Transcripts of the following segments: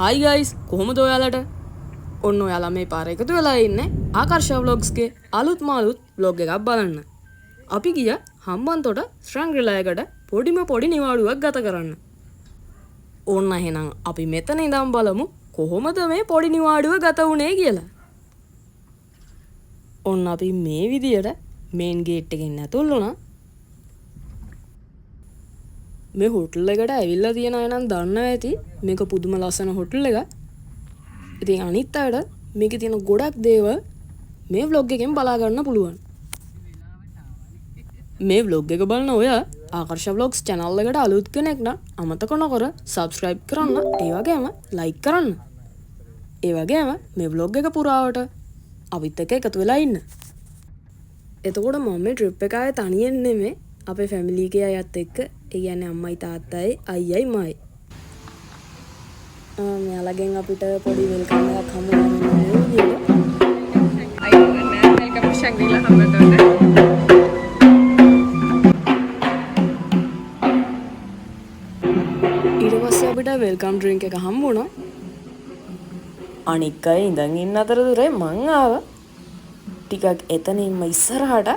Hi guys, කොහොමද ඔයාලට? ඔන්න ඔයාලා මේ පාර එකතු වෙලා ඉන්නේ ආකර්ෂා vlogsගේ අලුත් මාළුත් vlog එකක් බලන්න. අපි ගියා හම්බන්තොට ශ්‍රැංග්‍රීලායකට පොඩි නිවාඩුවක් ගත කරන්න. ඕන්න එහෙනම් අපි මෙතන ඉඳන් බලමු කොහොමද මේ පොඩි නිවාඩුව ගත වුනේ කියලා. ඔන්න අපි මේ විදියට මේන් ගේට් එකෙන් ඇතුල් වුණා. මේ හොටල් එකට ඇවිල්ලා තියෙන අය නම් දන්නවා ඇති මේක පුදුම ලස්සන හොටල් එකක්. ඉතින් අනිත් අයට මේකේ තියෙන ගොඩක් දේවල් මේ vlog එකෙන් බලා ගන්න පුළුවන්. මේ vlog එක බලන ඔයා ආකර්ෂා vlogs channel එකට අලුත් කෙනෙක් නම් අමතක නොකර subscribe කරන්න, ඒ වගේම like කරන්න. ඒ වගේම මේ vlog එක පුරාවට අපිත් එක්ක එකතු වෙලා ඉන්න. එතකොට මම මේ trip එක ආයේ තනියෙන් නෙමෙයි අපේ ෆැමිලි එකේ අයත් එක්ක, ඒ කියන්නේ අම්මයි තාත්තයි අයියයි මයි. මෙයාලගෙන් අපිට පොඩි වෙල්කම් එකක් හම්බ වෙනවා නේද? වෙල්කම් ශ්‍රැංග්‍රීලා හම්බන්තොට. ඊට පස්සේ අපිට වෙල්කම් ඩ්‍රින්ක් එක හම්බ වුණා. අනික් අය ඉඳන් ඉන්න අතරතුරේ මං ආවා. ටිකක් එතනින්ම ඉස්සරහට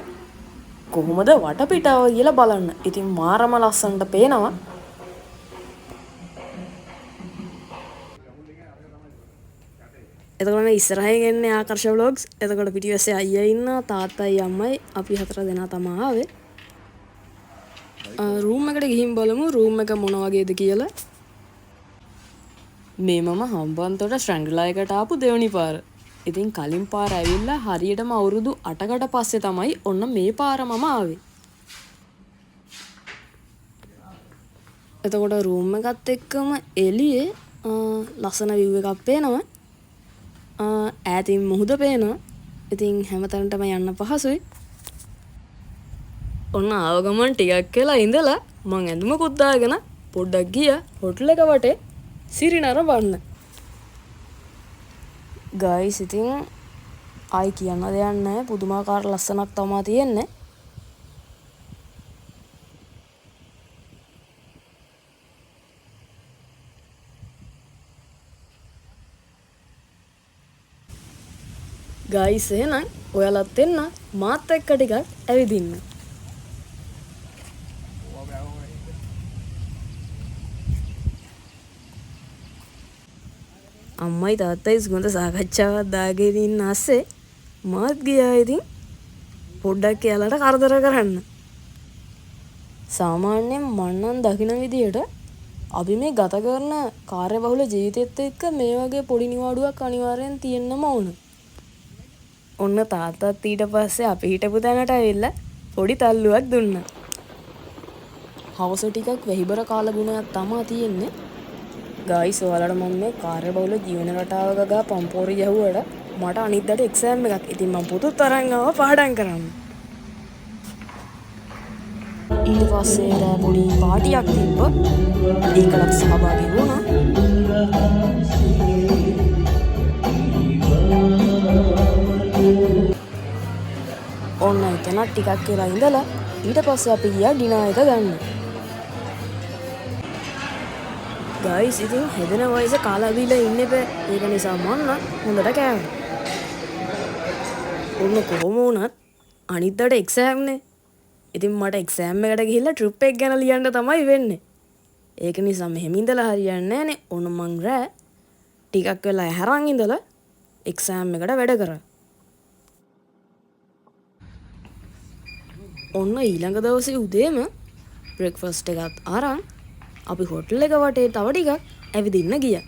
කොහොමද වටපිටාව කියලා බලන්න. ඉතින් මාරම ලස්සනට පේනවා. එතකොට මේ ඉස්සරහින් එන්නේ ආකර්ෂා vlogs. එතකොට පිටිපස්සේ අයියා ඉන්නවා, තාත්තයි අම්මයි, අපි හතර දෙනා තමයි ආවේ. රූම් එකට ගිහින් බලමු රූම් එක මොන වගේද කියලා. මේ මම හම්බන්තොට ශ්‍රැංග්‍රීලායකට ආපු දෙවනි පාර. ඉතින් කලින් පාර ඇවිල්ලා හරියටම අවුරුදු 8කට පස්සේ තමයි ඔන්න මේ පාර මම ආවේ. එතකොට රූම් එකත් එක්කම එළියේ ලස්සන view එකක් පේනවා. ඈතින් මුහුද පේනවා. ඉතින් හැමතැනටම යන්න පහසුයි. ඔන්න ආව ගමන් ටිකක් වෙලා ඉඳලා මං ඇඳුමකුත් දාගෙන පොඩ්ඩක් ගියා හොටල් එක වටේ සිරිනර වන්න. ගයිස් ඉතින් ආයි කියන්න දෙයක් නැහැ, පුදුමාකාර ලස්සනක් තමයි තියෙන්නේ. ගයිස් එහෙනම් ඔයාලත් එන්න මාත් එක්ක ටිකක් ඇවිදින්න. අම්මයි තාත්තයි සුගඳ සාකච්ඡාවක් දාගෙන ඉන්න ASCII මාත් ගියා ඉතින් පොඩ්ඩක් එයාලට කරදර කරන්න. සාමාන්‍යයෙන් මම නම් දකින විදියට අපි මේ ගත කරන කාර්යබහුල ජීවිතෙත් එක්ක මේ වගේ පොඩි නිවාඩුවක් අනිවාර්යෙන් තියෙන්නම ඕන. ඔන්න තාත්තත් ඊට පස්සේ අපි හිටපු තැනට ඇවිල්ලා පොඩි තල්ලුවක් දුන්නා. හවස ටිකක් වෙහිබර කාලගුණයක් තමයි තියෙන්නේ. ගයිස් ඔයාලට මම මේ කාර්යබහුල ජීවන රටාවක ගා පම්පෝරි යහුවට මට අනිද්දාට එක්සෑම් එකක්. ඉතින් මම පුතුත් අරන් ආවා පාඩම් කරන්න. ඊට පස්සේ දැන් පොඩි පාටියක් තිබ්බා. ඒකලත් සහභාගී වුණා. ඔන්න එතන ටිකක් වෙලා ඉඳලා ඊට පස්සේ අපි ගියා ඩිනර් එක ගන්න. ගයිස් ඉතින් හෙදෙන වයස කාලා බීලා ඉන්න එපා. ඒක නිසා මම හොඳට කෑවා. ඔන්න කොහොම වුණත් අනිද්දාට එක්සෑම් නේ. ඉතින් මට එක්සෑම් එකට ගිහිල්ලා ට්‍රිප් එක ගැන ලියන්න තමයි වෙන්නේ. ඒක නිසා මෙහෙම ඉඳලා හරියන්නේ නැහනේ. ඔන්න මං රෑ ටිකක් වෙලා ඇහැරන් ඉඳලා එක්සෑම් එකට වැඩ කරා. ඔන්න ඊළඟ දවසේ උදේම බ්‍රෙක්ෆාස්ට් එකත් අරන් අපි හොටල් එක වටේ තව ටිකක් ඇවිදින්න ගියා.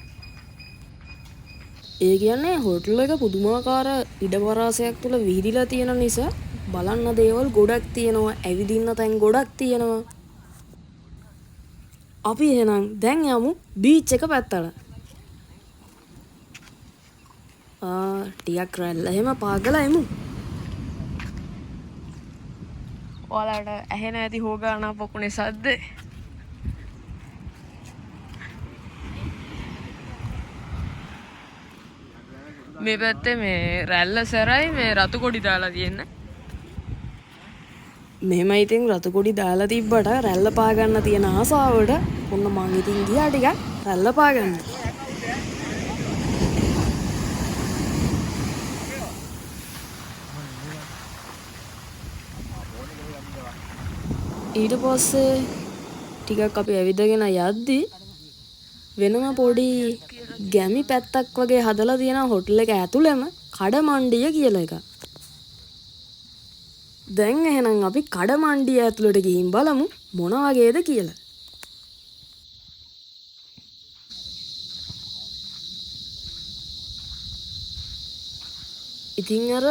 ඒ කියන්නේ හොටල් එක පුදුමාකාර ඉඩපරාසයක් තුල විහිදිලා තියෙන නිසා බලන්න දේවල් ගොඩක් තියෙනවා, ඇවිදින්න තැන් ගොඩක් තියෙනවා. අපි එහෙනම් දැන් යමු බීච් එක පැත්තට. ටිකක් රැල්ල එහෙම පාගලා එමු. ඔයාලට ඇහෙන ඇති හොගානා පොකුණේ සද්ද. මේ පැත්තේ මේ රැල්ල සැරයි මේ රතු කොඩි දාලා තියෙන. මෙහෙම ඉතින් රතු කොඩි දාලා තිබ්බට රැල්ල පා ගන්න තියෙන ආසාවට ඔන්න මං ඉතින් ගියා ටිකක් රැල්ල පා ගන්න. ඊට පස්සේ ටිකක් අපි ඇවිදගෙන යද්දී වෙනම පොඩි ගැමි පැත්තක් වගේ හදලා තියෙන හොටල් එක ඇතුළෙම කඩමණ්ඩිය කියලා එකක්. දැන් එහෙනම් අපි කඩමණ්ඩිය ඇතුළට ගිහින් බලමු මොන වගේද කියලා. ඉතින් අර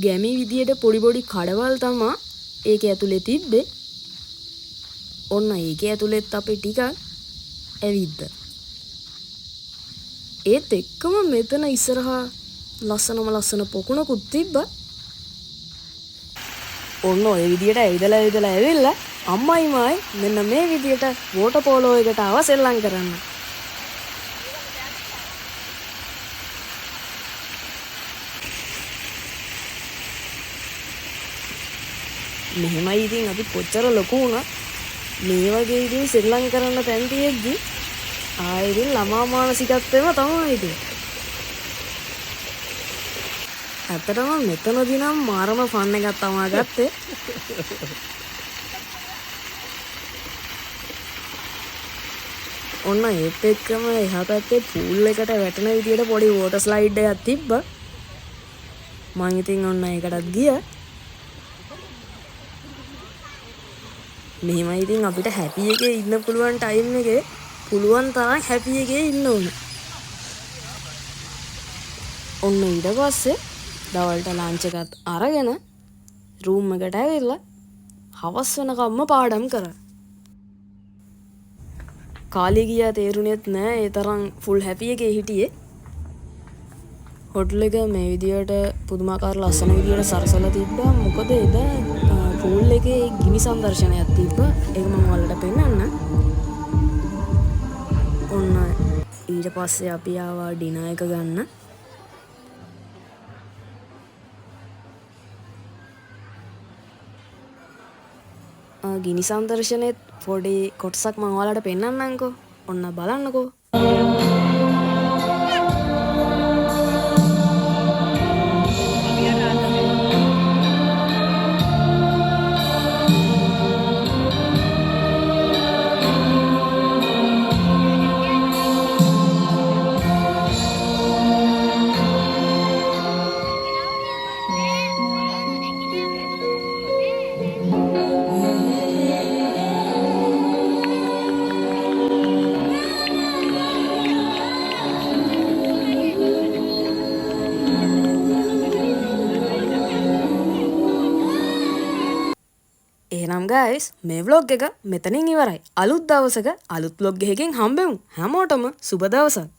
ගැමි විදියට පොඩි පොඩි කඩවල් තමා ඒක ඇතුලේ තිබ්බේ. ඔන්න ඒක ඇතුලෙත් අපි ටිකක් ඇවිද්දා. ඒත් එක්කම මෙතන ඉස්සරහා ලස්සන පොකුණකුත් තිබ්බා. ඔන්න ඔය විදියට ඇවිදලා ඇවිල්ලා අම්මයි මායි මෙන්න මේ විදියට වෝටර් පෝලෝ එකට ආව සෙල්ලම් කරන්න. මෙහෙමයි ඉතින් අපි කොච්චර ලොකු වුණත් මේ වගේ ඉතින් සෙල්ලම් කරන්න තැන් තියෙද්දි ආයෙත් ළමා මානසිකත්වෙම තමයි ඉතින්. ඇත්තටම මෙතනදී නම් මාරම ෆන් එකක් තමයි ගත්තේ. ඔන්න ඒත් එක්කම එහා පැත්තේ පූල් එකට වැටෙන විදියට පොඩි වෝටර් ස්ලයිඩ් එකක් තිබ්බා. මං ඉතින් ඔන්න ඒකටත් ගියා. මෙහෙමයි ඉතින් අපිට හැපි එකේ ඉන්න පුළුවන් ටයිම් එකේ පුළුවන් තරම් හැපි එකේ ඉන්න ඕනේ. ඔන්න ඊට පස්සේ දවල්ට ලන්ච් එකත් අරගෙන රූම් එකට ඇවිල්ලා හවස් වෙනකම්ම පාඩම් කරා. කාලේ ගියා තේරුණෙත් නෑ ඒ තරම් ෆුල් හැපි එකේ හිටියේ. හොටල් එක මේ විදියට පුදුමාකාර ලස්සන විදියට සරසලා තිබ්බා. මොකද එදා පූල් එකේ ගිනි සංදර්ශනයක් තිබ්බා. ඒක මම ඔයාලට පෙන්නන්න. ඔන්න ඊට පස්සේ අපි ආවා ඩිනර් එක ගන්න. ගිනි සංදර්ශනෙත් පොඩි කොටසක් මම ඔයාලට පෙන්නන්නම්කෝ. ඔන්න බලන්නකෝ. එහෙනම් guys මේ vlog එක මෙතනින් ඉවරයි. අලුත් දවසක අලුත් vlog එකකින් හම්බෙමු. හැමෝටම සුබ දවසක්.